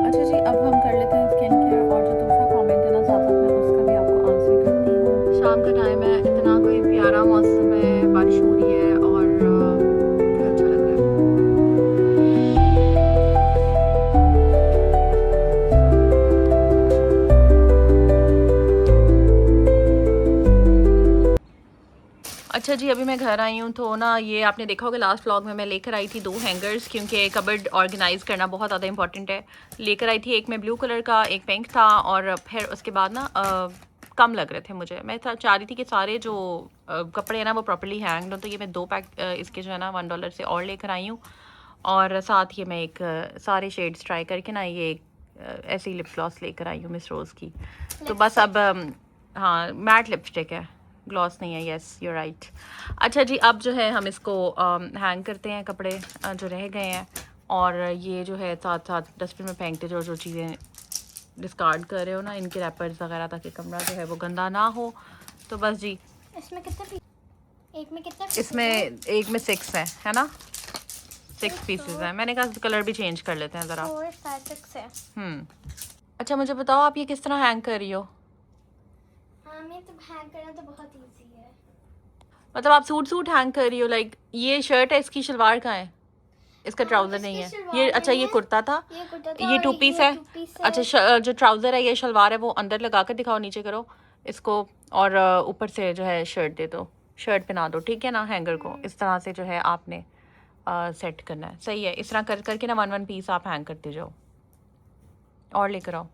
अच्छा जी, अब हम कर लेते हैं स्किन केयर और जो दूसरा कमेंट है ना साथ साथ में उसका भी आपको आंसर करती हूँ। शाम का टाइम है, इतना कोई प्यारा मौसम है, बारिश हो रही है और बड़ा अच्छा लग रहा है। अच्छा जी, अभी मैं घर आई हूँ तो ना ये आपने देखा होगा लास्ट व्लॉग में मैं लेकर आई थी 2 हैंगर्स, क्योंकि कबर्ड ऑर्गेनाइज करना बहुत ज़्यादा इंपॉर्टेंट है। लेकर आई थी, एक में ब्लू कलर का, एक पिंक था, और फिर उसके बाद ना कम लग रहे थे मुझे। मैं चाह रही थी कि सारे जो कपड़े हैं ना वो प्रॉपर्ली हैंग्ड हो, तो ये मैं 2 पैक इसके जो है ना $1 से और लेकर आई हूँ। और साथ ये मैं एक सारे शेड्स ट्राई करके ना ये ऐसी लिप ग्लॉस लेकर आई हूँ मिस रोज़ की। तो बस अब हाँ, मैट लिपस्टिक है, ग्लॉस नहीं है। Yes, you right. अच्छा जी, अब जो है हम इसको हैंग करते हैं, कपड़े जो रह गए हैं, और ये जो है साथ साथ डस्टबिन में फेंकते जो चीज़ें डिस्कार्ड कर रहे हो ना, इनके रैपर्स वगैरह, ताकि कमरा जो है वो गंदा ना हो। तो बस जी, इसमें कितने एक में कितना इसमें एक में 6 है ना, 6 पीसेज हैं। मैंने कहा कलर भी चेंज कर लेते हैं ज़रा। 4 5 6 है। अच्छा, मुझे बताओ आप ये किस तरह हैंग कर रही हो? हाँ, मैं तो हैंग करना तो बहुत इजी है। मतलब आप सूट हैंग कर रही हो? लाइक ये शर्ट है, इसकी शलवार कहाँ है? इसका हाँ, ट्राउज़र इसकी नहीं है शलवार ये। अच्छा, नहीं ये है, कुर्ता था, ये कुर्ता था, ये और 2 पीस है। 2 पीस अच्छा, है। जो ट्राउज़र है, ये शलवार है, वो अंदर लगा कर दिखाओ, नीचे करो इसको, और ऊपर से जो है शर्ट दे दो, शर्ट पहना दो, ठीक है ना। हैंगर को इस तरह से जो है आपने सेट करना है। सही है, इस तरह कर करके ना 1 पीस आप हैंग करते जाओ और लेकर आओ।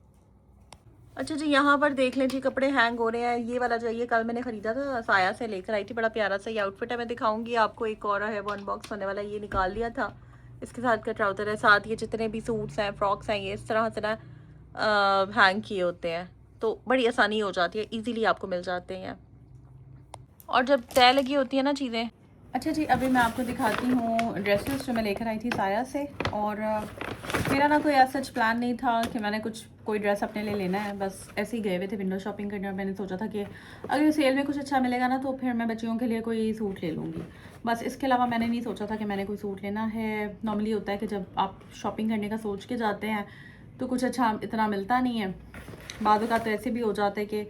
अच्छा जी, यहाँ पर देख लें जी, कपड़े हैंग हो रहे हैं। ये वाला जो है ये कल मैंने ख़रीदा था, साया से लेकर आई थी, बड़ा प्यारा सा ये आउटफिट है। मैं दिखाऊंगी आपको, एक और है वो अनबॉक्स होने वाला, ये निकाल लिया था। इसके साथ का ट्राउज़र है, साथ ये जितने भी सूट्स हैं, फ्रॉक्स हैं, ये इस तरह से ना हैंग किए होते हैं, तो बड़ी आसानी हो जाती है, ईज़िली आपको मिल जाते हैं। और जब तय लगी होती है ना चीज़ें। अच्छा जी, अभी मैं आपको दिखाती हूँ ड्रेसेस जो मैं लेकर आई थी साया से। और मेरा ना कोई ऐसा सच प्लान नहीं था कि मैंने कोई ड्रेस अपने लिए लेना है, बस ऐसे ही गए हुए थे विंडो शॉपिंग करने, और मैंने सोचा था कि अगर सेल में कुछ अच्छा मिलेगा ना तो फिर मैं बच्चियों के लिए कोई सूट ले लूँगी। बस इसके अलावा मैंने नहीं सोचा था कि मैंने कोई सूट लेना है। नॉर्मली होता है कि जब आप शॉपिंग करने का सोच के जाते हैं तो कुछ अच्छा इतना मिलता नहीं है। बाद का तो ऐसे भी हो जाता है कि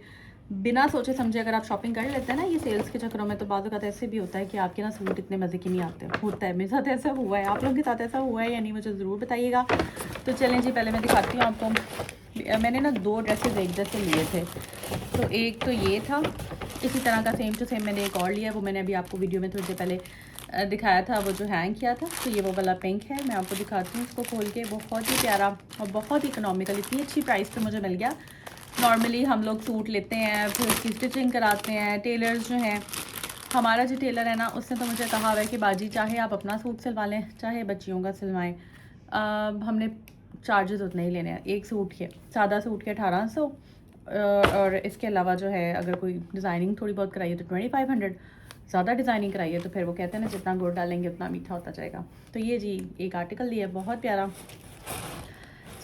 बिना सोचे समझे अगर आप शॉपिंग कर लेते हैं ना ये सेल्स के चक्करों में, तो बाद का ऐसे भी होता है कि आपके ना सूट इतने मज़े के नहीं आते। होता है, मेरे साथ ऐसा हुआ है। आप लोगों के साथ ऐसा हुआ है या नहीं, मुझे ज़रूर बताइएगा। तो चलें जी, पहले मैं दिखाती हूँ आपको। मैंने ना 2 ड्रेसेस एक जैसे लिए थे। तो एक तो ये था, इसी तरह का सेम टू सेम मैंने एक और लिया, वो मैंने अभी आपको वीडियो में थोड़ी देर पहले दिखाया था, वो जो हैंग किया था। तो ये वो वाला पिंक है, मैं आपको दिखाती हूँ इसको खोल के। बहुत ही प्यारा और बहुत ही इकोनॉमिकल, इतनी अच्छी प्राइस पे मुझे मिल गया। नॉर्मली हम लोग सूट लेते हैं, फिर उसकी स्टिचिंग कराते हैं। टेलर्स जो हैं, हमारा जो टेलर है ना, उसने तो मुझे कहा हुआ है कि बाजी चाहे आप अपना सूट सिलवा लें, चाहे बच्चियों का सिलवाएं, हमने चार्जेस उतने ही लेने हैं। एक सूट के, सादा सूट के 1800, और इसके अलावा जो है अगर कोई डिज़ाइनिंग थोड़ी बहुत कराइए तो 2500, ज़्यादा डिज़ाइनिंग कराइए तो फिर वो कहते हैं ना जितना गुड़ डालेंगे उतना मीठा होता जाएगा। तो ये जी एक आर्टिकल लिया, बहुत प्यारा,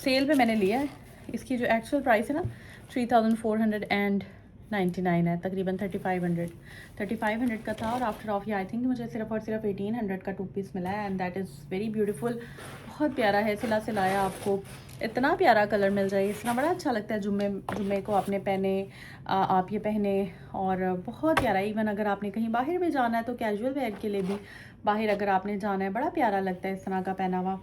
सेल पे मैंने लिया है। इसकी जो एक्चुअल प्राइस है ना 3499 है, तकरीबन 3500 का था, और आफ्टर ऑफ ये आई थिंक मुझे सिर्फ और सिर्फ 1800 का 2 पीस मिला है, and that is very beautiful. बहुत प्यारा है, सिलाया आपको इतना प्यारा कलर मिल जाए, इतना बड़ा अच्छा लगता है। जुम्मे को आपने पहने, आप ये पहने, और बहुत प्यारा। इवन अगर आपने कहीं बाहर भी जाना है तो कैजुअल वेयर के लिए भी बाहर अगर आपने जाना है, बड़ा प्यारा लगता है इस तरह का पहना हुआ।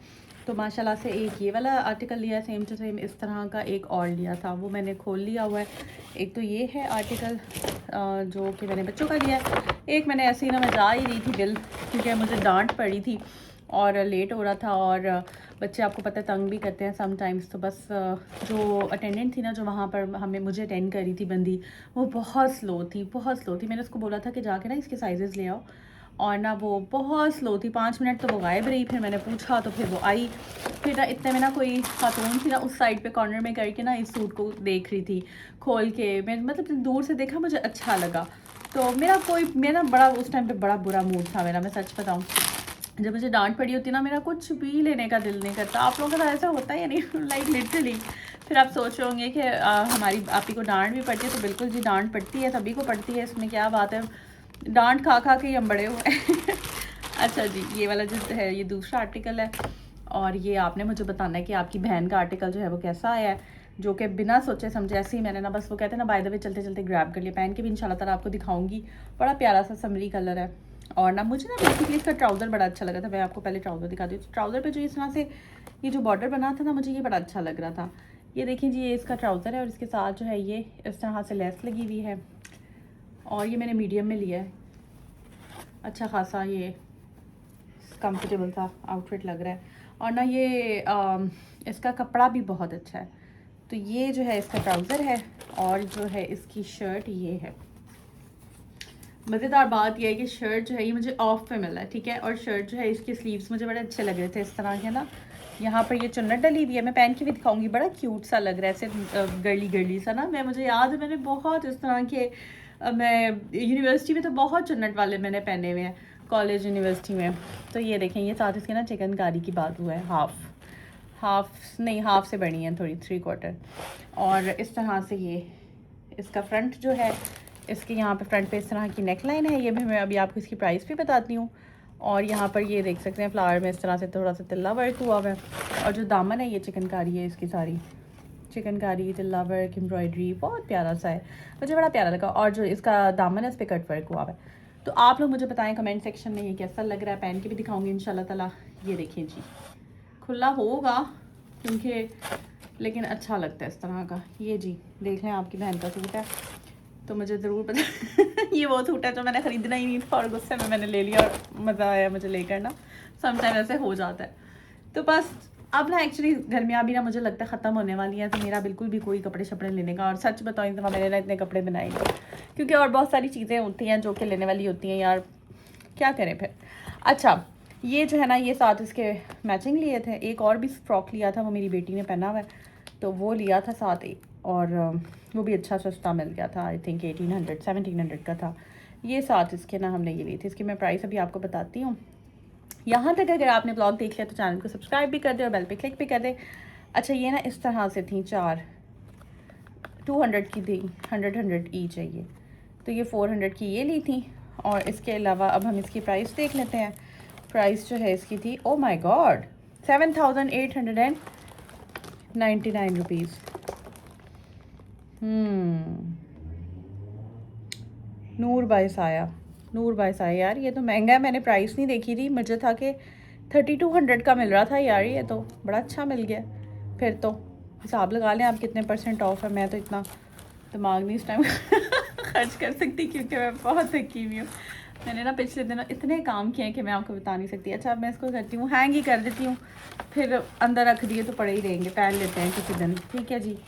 तो माशाल्लाह से एक ये वाला आर्टिकल लिया, सेम टू सेम इस तरह का एक और लिया था, वो मैंने खोल लिया हुआ है। एक तो ये है आर्टिकल जो कि मैंने बच्चों का लिया है। एक मैंने ऐसे ही ना, मैं जा ही रही थी बिल, क्योंकि मुझे डांट पड़ी थी और लेट हो रहा था, और बच्चे आपको पता है तंग भी करते हैं समटाइम्स। तो बस जो अटेंडेंट थी ना, जो वहाँ पर मुझे अटेंड करी थी बंदी, वो बहुत स्लो थी। मैंने उसको बोला था कि जाके ना इसके साइजेस ले आओ, और ना वो बहुत स्लो थी। 5 मिनट तो वो गायब रही, फिर मैंने पूछा तो फिर वो आई। फिर ना इतने में ना कोई खातून थी ना उस साइड पे कॉर्नर में करके ना इस सूट को देख रही थी खोल के। मैं मतलब दूर से देखा, मुझे अच्छा लगा। तो मेरा बड़ा उस टाइम पे बड़ा बुरा मूड था मेरा, मैं सच बताऊँ। जब मुझे डांट पड़ी होती ना, मेरा कुछ भी लेने का दिल नहीं करता। आप लोगों का साथ ऐसा होता है या नहीं? Like literally. फिर आप सोच रहे होंगे कि हमारी आपी को डांट भी पड़ती है, तो बिल्कुल जी डांट पड़ती है, सभी को पड़ती है, इसमें क्या बात है। डांट खा खा के ही हम बड़े हुए हैं। अच्छा जी, ये वाला जो है ये दूसरा आर्टिकल है, और ये आपने मुझे बताना है कि आपकी बहन का आर्टिकल जो है वो कैसा आया है, जो कि बिना सोचे समझे ऐसे ही मैंने ना बस वो कहते हैं ना बाय द वे चलते चलते ग्रैब कर लिया। पहन के भी इंशाल्लाह ताला आपको दिखाऊंगी। बड़ा प्यारा सा समरी कलर है। और ना मुझे ना बेसिकली इसका ट्राउज़र बड़ा अच्छा लगा था। मैं आपको पहले ट्राउज़र दिखाती हूँ। ट्राउज़र पे जो इस तरह से ये जो बॉर्डर बना था ना, मुझे ये बड़ा अच्छा लग रहा था। ये देखिए जी, ये इसका ट्राउज़र है और इसके साथ जो है ये इस तरह से लेस लगी हुई है। और ये मैंने मीडियम में लिया है। अच्छा खासा ये कंफर्टेबल सा आउटफिट लग रहा है। और ना ये इसका कपड़ा भी बहुत अच्छा है। तो ये जो है इसका ट्राउज़र है और जो है इसकी शर्ट ये है। मज़ेदार बात यह है कि शर्ट जो है ये मुझे ऑफ पे मिला है, ठीक है। और शर्ट जो है इसके स्लीव्स मुझे बड़े अच्छे लग रहे थे इस तरह के ना। यहाँ पर ये चुन्नट डली हुई है, मैं पहन के भी दिखाऊंगी। बड़ा क्यूट सा लग रहा है ऐसे गर्ली गर्ली सा ना। मुझे याद है मैंने बहुत इस तरह के मैं यूनिवर्सिटी में तो बहुत चुन्नट वाले मैंने पहने हुए हैं, कॉलेज यूनिवर्सिटी में। तो ये देखें, ये साथ इसके ना चिकनकारी की बात हुआ है। हाफ नहीं, हाफ से बनी है थोड़ी, 3/4। और इस तरह से ये इसका फ्रंट जो है, इसके यहाँ पे फ्रंट पे इस तरह की नेक लाइन है। ये भी मैं अभी आपको इसकी प्राइस भी बताती हूँ। और यहाँ पर ये देख सकते हैं फ्लावर में इस तरह से थोड़ा सा तिल्ला वर्क हुआ हुआ है। और जो दामन है ये चिकनकारी है, इसकी सारी चिकनकारी तिल्ला वर्क एम्ब्रॉयडरी बहुत प्यारा सा है, मुझे बड़ा प्यारा लगा। और जो इसका दामन है इस पर कट वर्क हुआ है। तो आप लोग मुझे बताएं कमेंट सेक्शन में ये कैसा लग रहा है। पहन के भी दिखाऊंगी इंशाल्लाह ताला। ये देखें जी, खुला होगा क्योंकि, लेकिन अच्छा लगता है इस तरह का। ये जी देख लें, आपकी बहन का सूट है तो मुझे ज़रूर पता ये वो सूट है जो मैंने ख़रीदना ही नहीं था और गुस्से में मैंने ले लिया और मज़ा आया मुझे लेकर ना। समटाइम ऐसे हो जाता है। तो बस अब ना एक्चुअली गर्मियाँ भी ना मुझे लगता है ख़त्म होने वाली हैं। तो मेरा बिल्कुल भी कोई कपड़े शपड़े लेने का, और सच बताऊँ तो मैंने ना इतने कपड़े बनाए नहीं, क्योंकि और बहुत सारी चीज़ें होती हैं जो कि लेने वाली होती हैं यार, क्या करें फिर। अच्छा, ये जो है ना ये साथ इसके मैचिंग लिए थे। एक और भी फ्रॉक लिया था, वो मेरी बेटी ने पहना हुआ है तो वो लिया था साथ ही। और वो भी अच्छा सस्ता मिल गया था, आई थिंक 1700 का था। ये साथ इसके ना हमने ये ली थी। इसकी मैं प्राइस अभी आपको बताती हूँ। यहाँ तक अगर आपने ब्लॉग देख लिया तो चैनल को सब्सक्राइब भी कर दे और बेल पे क्लिक भी कर दे। अच्छा, ये ना इस तरह से थी, 4 200 की थी, 100 ईच है ये। तो ये 400 की ये ली थी। और इसके अलावा अब हम इसकी प्राइस देख लेते हैं। प्राइस जो है इसकी थी, oh my god, 7899 rupees. Noor by Saya यार, ये तो महंगा है। मैंने प्राइस नहीं देखी थी, मुझे था कि 3200 का मिल रहा था यार। ये तो बड़ा अच्छा मिल गया। फिर तो हिसाब लगा लें आप कितने % ऑफ है। मैं तो इतना दिमाग नहीं इस टाइम खर्च कर सकती क्योंकि मैं बहुत थकी हुई हूँ। मैंने ना पिछले दिनों इतने काम किए हैं कि मैं आपको बता नहीं सकती। अच्छा, अब मैं इसको करती हूँ, हैंग ही कर देती हूँ, फिर अंदर रख दिए तो पड़े ही रहेंगे, पहन लेते हैं किसी दिन, ठीक है जी।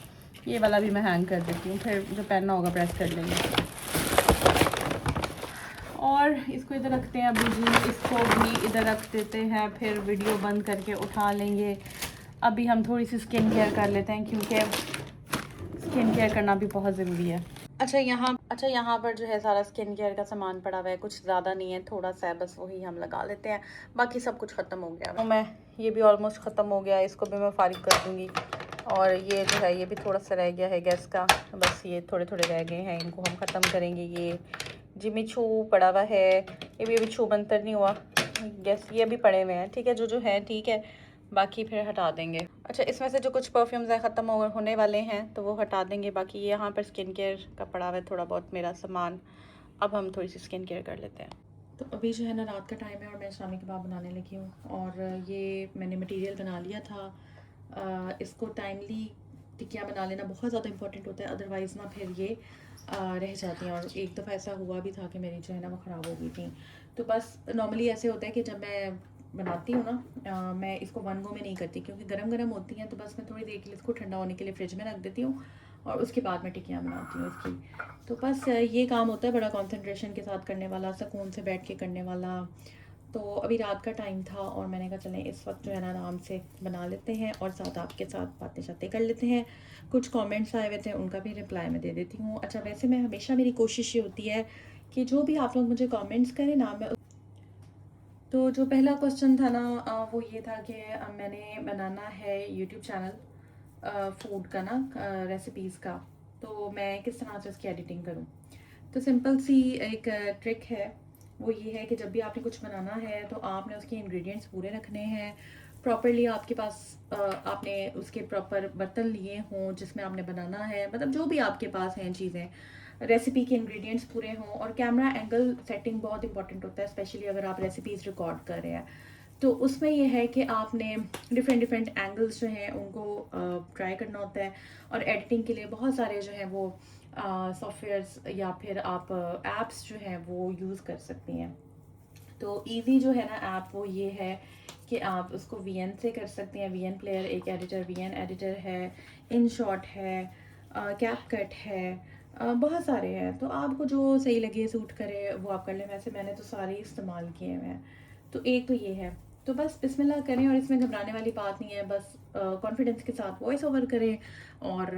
ये वाला भी मैं हैंग कर देती हूँ, फिर जो पहनना होगा प्रेस कर लेंगे। और इसको इधर रखते हैं अभी जी, इसको भी इधर रख देते हैं, फिर वीडियो बंद करके उठा लेंगे। अभी हम थोड़ी सी स्किन केयर कर लेते हैं क्योंकि स्किन केयर करना भी बहुत ज़रूरी है। अच्छा, यहाँ पर जो है सारा स्किन केयर का सामान पड़ा हुआ है, कुछ ज़्यादा नहीं है, थोड़ा सा है बस, वही हम लगा लेते हैं। बाकी सब कुछ ख़त्म हो गया। तो मैं ये भी ऑलमोस्ट ख़त्म हो गया, इसको भी मैं फारिग कर दूँगी। और ये जो है ये भी थोड़ा सा रह गया है गैस का, बस ये थोड़े थोड़े रह गए हैं, इनको हम ख़त्म करेंगे। ये जिमी छू पड़ा हुआ है, ये भी अभी छू बनतर नहीं हुआ गैस, ये भी पड़े हुए हैं, ठीक है, जो है ठीक है, बाकी फिर हटा देंगे। अच्छा, इसमें से जो कुछ परफ्यूम्स हैं ख़त्म होने वाले हैं तो वो हटा देंगे। बाकी यहाँ पर स्किन केयर का पड़ा हुआ है थोड़ा बहुत मेरा सामान। अब हम थोड़ी सी स्किन केयर कर लेते हैं। तो अभी जो है ना रात का टाइम है और मैं शामी कबाब बनाने लगी हूँ। और ये मैंने मटेरियल बना लिया था। इसको टाइमली टिक्कियाँ बना लेना बहुत ज़्यादा इंपॉर्टेंट होता है, अदरवाइज़ ना फिर ये रह जाती हैं। और एक दफ़ा ऐसा हुआ भी था कि मेरी जो है ना वो ख़राब हो गई थी। तो बस नॉर्मली ऐसे होता है कि जब मैं बनाती हूँ ना, मैं इसको वन गो में नहीं करती क्योंकि गरम गरम होती हैं। तो बस मैं थोड़ी देर के लिए इसको ठंडा होने के लिए फ्रिज में रख देती हूँ और उसके बाद मैं टिक्कियाँ बनाती हूँ इसकी। तो बस ये काम होता है बड़ा कंसंट्रेशन के साथ करने वाला, सुकून से बैठ के करने वाला। तो अभी रात का टाइम था और मैंने कहा चलें इस वक्त जो है ना आराम से बना लेते हैं और साथ आपके साथ बातें शातें कर लेते हैं। कुछ कमेंट्स आए हुए थे, उनका भी रिप्लाई मैं दे देती हूँ। अच्छा, वैसे मैं हमेशा मेरी कोशिश ये होती है कि जो भी आप लोग मुझे कमेंट्स करें ना, मैं तो जो पहला क्वेश्चन था ना वो ये था कि मैंने बनाना है यूट्यूब चैनल फूड का ना, रेसिपीज़ का, तो मैं किस तरह से उसकी एडिटिंग करूँ। तो सिंपल सी एक ट्रिक है, वो ये है कि जब भी आपने कुछ बनाना है तो आपने उसके इंग्रेडिएंट्स पूरे रखने हैं, प्रॉपरली आपके पास आपने उसके प्रॉपर बर्तन लिए हों जिसमें आपने बनाना है, मतलब जो भी आपके पास हैं चीज़ें, रेसिपी के इंग्रेडिएंट्स पूरे हों। और कैमरा एंगल सेटिंग बहुत इंपॉर्टेंट होता है, स्पेशली अगर आप रेसिपीज़ रिकॉर्ड कर रहे हैं। तो उसमें ये है कि आपने डिफरेंट एंगल्स जो हैं उनको ट्राई करना होता है। और एडिटिंग के लिए बहुत सारे जो हैं वो सॉफ्टवेयर्स या फिर आप ऐप्स जो हैं वो यूज़ कर सकती हैं। तो इजी जो है ना ऐप वो ये है कि आप उसको वीएन से कर सकते हैं। वीएन प्लेयर एक एडिटर, वीएन एडिटर है, InShot है, कैपकट है, बहुत सारे हैं। तो आपको जो सही लगे, सूट करे, वो आप कर लें। वैसे मैंने तो सारे इस्तेमाल किए हुए हैं। तो एक तो ये है, तो बस बिस्मिल्लाह करें और इसमें घबराने वाली बात नहीं है। बस कॉन्फिडेंस के साथ वॉइस ओवर करें और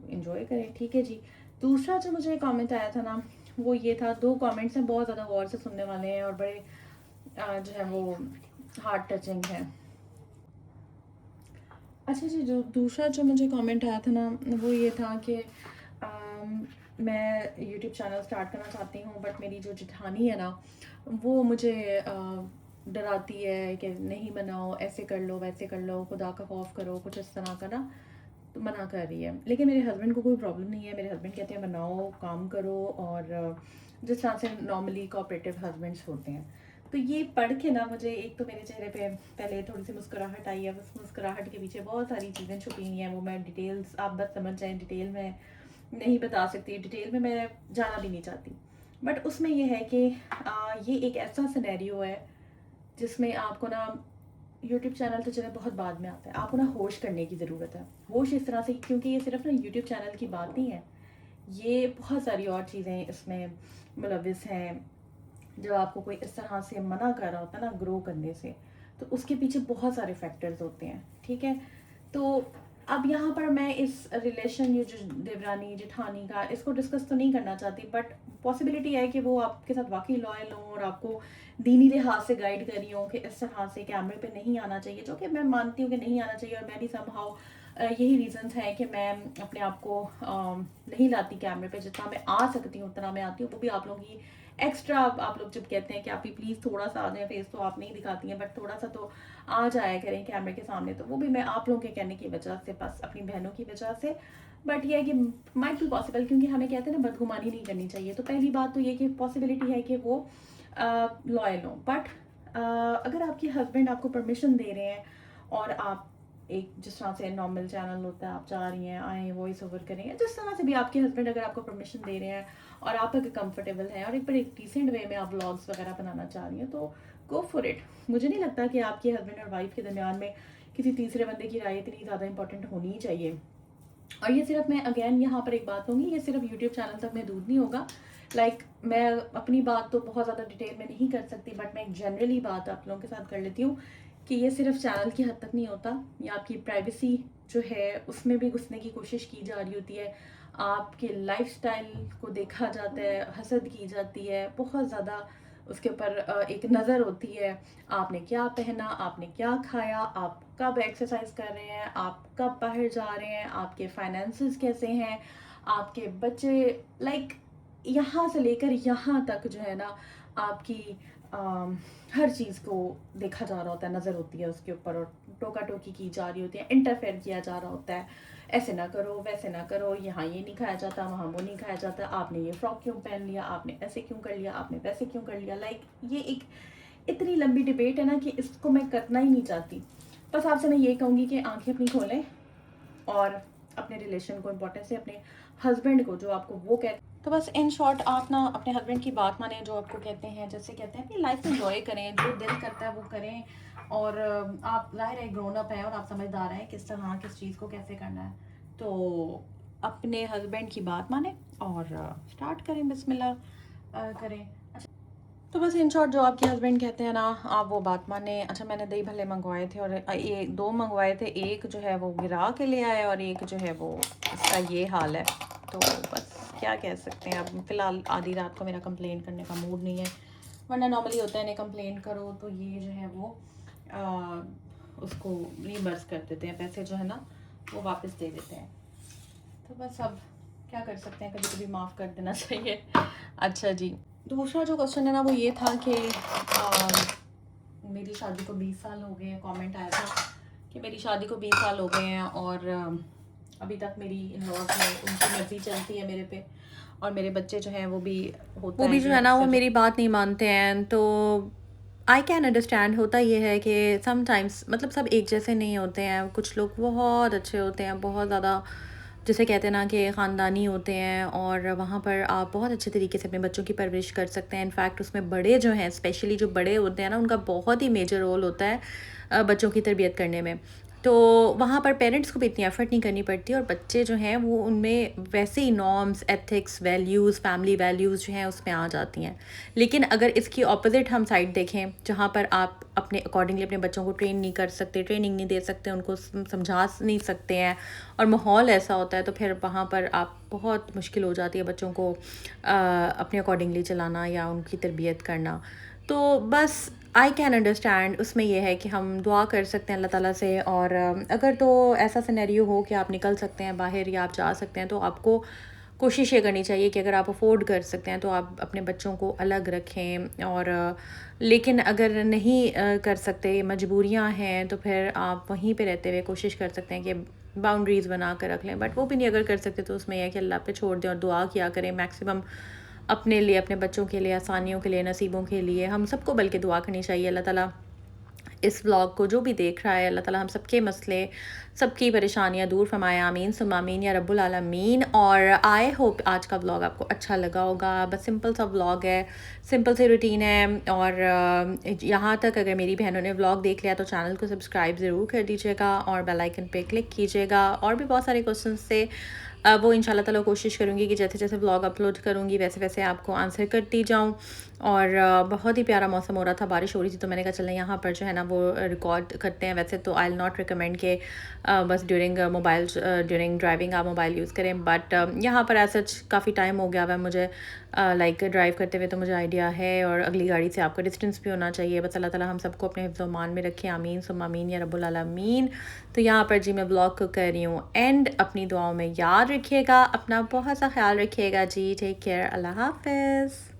इन्जॉय करें, ठीक है जी। दूसरा जो मुझे कमेंट आया था ना वो ये था, 2 कमेंट्स हैं, बहुत ज़्यादा गौर से सुनने वाले हैं और बड़े जो है वो हार्ट टचिंग है। अच्छा जी, जो दूसरा जो मुझे कमेंट आया था ना वो ये था कि मैं यूट्यूब चैनल स्टार्ट करना चाहती हूँ, बट मेरी जो जेठानी है ना वो मुझे डराती है कि नहीं बनाओ, ऐसे कर लो, वैसे कर लो, खुदा का खौफ करो, कुछ इस तरह का ना, तो मना कर रही है। लेकिन मेरे हस्बैंड को कोई प्रॉब्लम नहीं है। मेरे हस्बैंड कहते हैं बनाओ, काम करो, और जिस तरह से नॉर्मली कोऑपरेटिव हस्बैंड्स होते हैं। तो ये पढ़ के ना मुझे एक तो मेरे चेहरे पे पहले थोड़ी सी मुस्कुराहट आई है। उस मुस्कुराहट के पीछे बहुत सारी चीज़ें छुपी हुई हैं, वो मैं डिटेल्स आप बस समझ जाएं, डिटेल में नहीं बता सकती, डिटेल में मैं जाना भी नहीं चाहती। बट उसमें ये है कि ये एक ऐसा सिनेरियो है जिसमें आपको ना यूट्यूब चैनल तो चले बहुत बाद में आता है, आपको ना होश करने की ज़रूरत है। होश इस तरह से, क्योंकि ये सिर्फ ना यूट्यूब चैनल की बात नहीं है, ये बहुत सारी और चीज़ें इसमें मुलविस हैं। जब आपको कोई इस तरह से मना कर रहा होता है ना ग्रो करने से, तो उसके पीछे बहुत सारे फैक्टर्स होते हैं, ठीक है। तो अब यहाँ पर मैं इस रिलेशन, ये जो देवरानी जेठानी का, इसको डिस्कस तो नहीं करना चाहती, बट पॉसिबिलिटी है कि वो आपके साथ वाकई लॉयल हों और आपको दीनी लिहाज से गाइड कर रही हूँ कि इस तरह से कैमरे पे नहीं आना चाहिए, जो कि मैं मानती हूँ कि नहीं आना चाहिए। और मैं भी समहाउ यही रीजंस हैं कि मैं अपने आप को नहीं लाती कैमरे पे, जितना मैं आ सकती हूँ उतना मैं आती हूँ। वो भी आप लोगों की एक्स्ट्रा, आप लोग जब कहते हैं कि आप भी प्लीज़ थोड़ा सा आ जाए, फेस तो आप नहीं दिखाती हैं, बट थोड़ा सा तो आ जाया करें कैमरे के सामने, तो वो भी मैं आप लोगों के कहने की वजह से, बस अपनी बहनों की वजह से। बट ये है कि माइट बी पॉसिबल, क्योंकि हमें कहते हैं ना बदगुमानी नहीं करनी चाहिए। तो पहली बात तो ये कि पॉसिबिलिटी है कि वो लॉयल हो। बट अगर आपके हस्बैंड आपको परमिशन दे रहे हैं और आप एक जिस तरह से नॉर्मल चैनल होता है, आप जा रही हैं, आए वॉइस ओवर करेंगे, जिस तरह से भी आपके हस्बैंड अगर आपको परमिशन दे रहे हैं और आप अगर कंफर्टेबल हैं और एक बड़े डिसेंट वे में आप व्लॉग्स वगैरह बनाना चाह रही हैं, तो गो फॉर इट। मुझे नहीं लगता कि आपके हस्बैंड और वाइफ के दरमियान में किसी तीसरे बंदे की राय इतनी ज़्यादा इंपॉर्टेंट होनी चाहिए। और ये सिर्फ, मैं अगेन यहाँ पर एक बात कहूँगी, ये सिर्फ यूट्यूब चैनल तक महदूद नहीं होगा। मैं अपनी बात तो बहुत ज़्यादा डिटेल में नहीं कर सकती, बट मैं एक जनरली बात आप लोगों के साथ कर लेती हूँ कि ये सिर्फ चैनल की हद तक नहीं होता। या आपकी प्राइवेसी जो है उसमें भी घुसने की कोशिश की जा रही होती है, आपके लाइफस्टाइल को देखा जाता है, हसद की जाती है बहुत ज़्यादा, उसके ऊपर एक नज़र होती है। आपने क्या पहना, आपने क्या खाया, आप कब एक्सरसाइज कर रहे हैं, आप कब बाहर जा रहे हैं, आपके फाइनेंसेस कैसे हैं, आपके बच्चे, लाइक यहाँ से लेकर यहाँ तक जो है ना आपकी हर चीज़ को देखा जा रहा होता है, नज़र होती है उसके ऊपर, और टोका टोकी की जा रही होती है, इंटरफेयर किया जा रहा होता है, ऐसे ना करो, वैसे ना करो, यहाँ ये नहीं खाया जाता, वहाँ वो नहीं खाया जाता, आपने ये फ्रॉक क्यों पहन लिया, आपने ऐसे क्यों कर लिया, आपने वैसे क्यों कर लिया। लाइक ये एक इतनी लंबी डिबेट है ना कि इसको मैं करना ही नहीं चाहती। बस आपसे मैं ये कहूँगी कि आंखें अपनी खोलें और अपने रिलेशन को इम्पोर्टेंस से, अपने हस्बैंड को जो आपको वो कहते, तो बस इन शॉर्ट आप ना अपने हस्बैंड की बात माने, जो आपको कहते हैं, जैसे कहते हैं अपनी लाइफ एंजॉय करें, जो दिल करता है वो करें। और आप ज़ाहिर है ग्रोन अप हैं और आप समझदार हैं किस तरह किस चीज़ को कैसे करना है, तो अपने हस्बैंड की बात माने और स्टार्ट करें, बिस्मिल्लाह करें। तो बस इन शॉर्ट जो आपके हस्बैंड कहते हैं ना आप वो बात माने। अच्छा, मैंने दही भल्ले मंगवाए थे और ये 2 मंगवाए थे, एक जो है वो गिरा के ले आए और एक जो है वो इसका ये हाल है। तो बस क्या कह सकते हैं, अब फ़िलहाल आधी रात को मेरा कंप्लेन करने का मूड नहीं है, वरना नॉर्मली होता है इन्हें कंप्लेन करो तो ये जो है वो उसको रीइंबर्स कर देते हैं, पैसे जो है ना वो वापस दे देते हैं। तो बस अब क्या कर सकते हैं, कभी कभी माफ़ कर देना चाहिए। अच्छा जी, दूसरा जो क्वेश्चन है ना वो ये था कि मेरी शादी को 20 साल हो गए हैं। कमेंट आया था कि मेरी शादी को 20 साल हो गए हैं और अभी तक मेरी इन-लॉज़ में उनकी मर्ज़ी चलती है मेरे पे, और मेरे बच्चे जो हैं वो भी होता वो भी है जो कि है ना वो अक्सर मेरी बात नहीं मानते हैं। तो आई कैन अंडरस्टैंड, होता ये है कि समटाइम्स मतलब सब एक जैसे नहीं होते हैं। कुछ लोग बहुत अच्छे होते हैं, बहुत ज़्यादा जिसे कहते हैं ना कि ख़ानदानी होते हैं, और वहाँ पर आप बहुत अच्छे तरीके से अपने बच्चों की परवरिश कर सकते हैं। इनफैक्ट उसमें बड़े जो हैं, स्पेशली जो बड़े होते हैं ना, उनका बहुत ही मेजर रोल होता है बच्चों की तरबियत करने में। तो वहाँ पर पेरेंट्स को भी इतनी एफ़र्ट नहीं करनी पड़ती, और बच्चे जो हैं वो उनमें वैसे ही norms, ethics, values, family values जो हैं उसमें आ जाती हैं। लेकिन अगर इसकी ऑपोज़िट हम साइड देखें, जहाँ पर आप अपने अकॉर्डिंगली अपने बच्चों को ट्रेन नहीं कर सकते, ट्रेनिंग नहीं दे सकते, उनको समझा नहीं सकते हैं, और माहौल ऐसा होता है, तो फिर वहाँ पर आप बहुत मुश्किल हो जाती है बच्चों को अपने अकॉर्डिंगली चलाना या उनकी तरबियत करना। तो बस आई कैन अंडरस्टैंड, उसमें ये है कि हम दुआ कर सकते हैं अल्लाह ताला से, और अगर तो ऐसा सिनेरियो हो कि आप निकल सकते हैं बाहर या आप जा सकते हैं, तो आपको कोशिश ये करनी चाहिए कि अगर आप अफोर्ड कर सकते हैं तो आप अपने बच्चों को अलग रखें। और लेकिन अगर नहीं कर सकते, मजबूरियां हैं, तो फिर आप वहीं पे रहते हुए कोशिश कर सकते हैं कि बाउंड्रीज़ बना कर रख लें। बट वो भी नहीं अगर कर सकते तो उसमें यह है कि अल्लाह पे छोड़ दें और दुआ किया करें मैक्सिमम अपने लिए, अपने बच्चों के लिए, आसानियों के लिए, नसीबों के लिए। हम सबको बल्कि दुआ करनी चाहिए। अल्लाह ताला इस व्लॉग को जो भी देख रहा है, अल्लाह ताला हम सबके मसले, सबकी परेशानियां दूर फरमाए, आमीन सुम्मा आमीन या रब्बुल आलमीन। और आई होप आज का व्लॉग आपको अच्छा लगा होगा। बस सिंपल सा व्लॉग है, सिंपल सी रूटीन है। और यहाँ तक अगर मेरी बहनों ने व्लॉग देख लिया तो चैनल को सब्सक्राइब ज़रूर कर दीजिएगा और बेल आइकन पे क्लिक कीजिएगा। और भी बहुत सारे क्वेश्चंस थे, वो इंशाल्लाह ताला कोशिश करूँगी कि जैसे जैसे व्लॉग अपलोड करूँगी वैसे वैसे आपको आंसर करती जाऊँ। और बहुत ही प्यारा मौसम हो रहा था, बारिश हो रही थी, तो मैंने कहा चलें यहाँ पर जो है ना वो रिकॉर्ड करते हैं। वैसे तो आई विल नॉट रिकमेंड के बस ड्यूरिंग ड्राइविंग आप मोबाइल यूज़ करें, बट यहाँ पर ऐसा काफ़ी टाइम हो गया हुआ है मुझे लाइक ड्राइव करते हुए, तो मुझे आइडिया है। और अगली गाड़ी से आपका डिस्टेंस भी होना चाहिए। बस अल्लाह ताला हम सबको अपने हिफ्ज़ मान में रखें, आमीन सुम्मा आमीन या रब्बुल आलमीन। तो यहाँ पर जी मैं ब्लॉग को कर रही हूँ एंड। अपनी दुआओं में याद रखिएगा, अपना बहुत सा ख्याल रखिएगा जी। टेक केयर, अल्लाह हाफ़िज़।